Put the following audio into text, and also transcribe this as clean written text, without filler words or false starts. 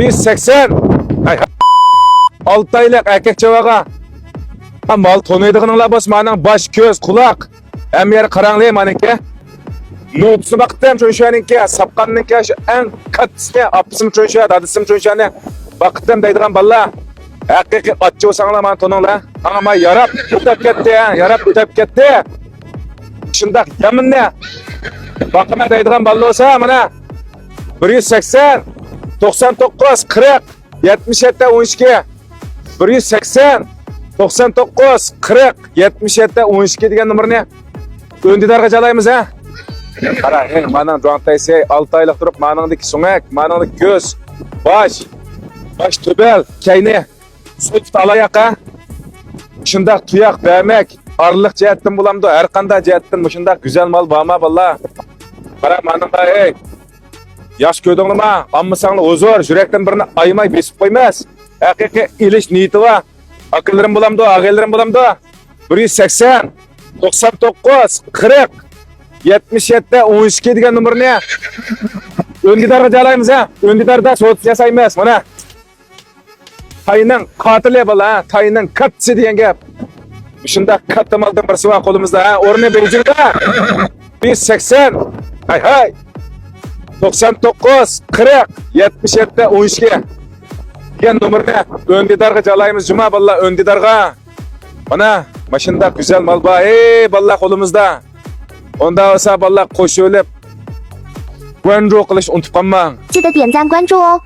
180. Ay, 6 aylık erkek çavağa. Ha, mal tonuyduğunla bas, maның baş, göz, kulak. Hem yeri karanlığı manınki. Notusu baktım çocuğununki, sapkanınki, en katısı, apısım çocuğu, dadısım çocuğunu. Baktım deydiğen balla. Hakiki atçı olsanlar man tonunla. Ama yarap ütep gitti ya, yarap ütep gitti. Şundak yamin ne? Bakıma deydiğen balla olsa bana 180, 99, 40, 77, 12, 180, 99, 40, 77, 12 degan numarni öndidarga jalaymiz ha. Qarang, mana jo'ntaysa 6 oylik turib, maningdiki so'ngak, maningdiki ko'z, bosh tubal, kayni sut alayaqa. Shundaq tuyoq bermak, arliq jihatdan bo'lamdi, har qanday jihatdan shundaq go'zal mol borma balla. Qarang, maningda ey. Yaş ko'rdingmi? Ammasanglar huzur, yurakdan birini aymay besib qo'ymas. Haqiqiy ilish niyati va aqllarim bo'lamdi, ag'aylarim bo'lamdi. 180, 99, 40, 77, 12 degan numarni o'ngidarga jalaymiz ha. O'ngidarda sot yasaymiz mana. Tayning qotili bola, tayning kattisi degan gap. Shunda katta maldan birisi va qo'limizda ha. O'rni bejirda. 180. Hay. 99, 40, 77, 12 degan numarni o'ndidarga jalaymiz juma balla o'ndidarga. Mana mashunda güzel mal bor. Ey balla qo'limizda. Onda olsa balla qo'shilib Guanzhou qilish unutib qolmang. 记得点赞关注哦。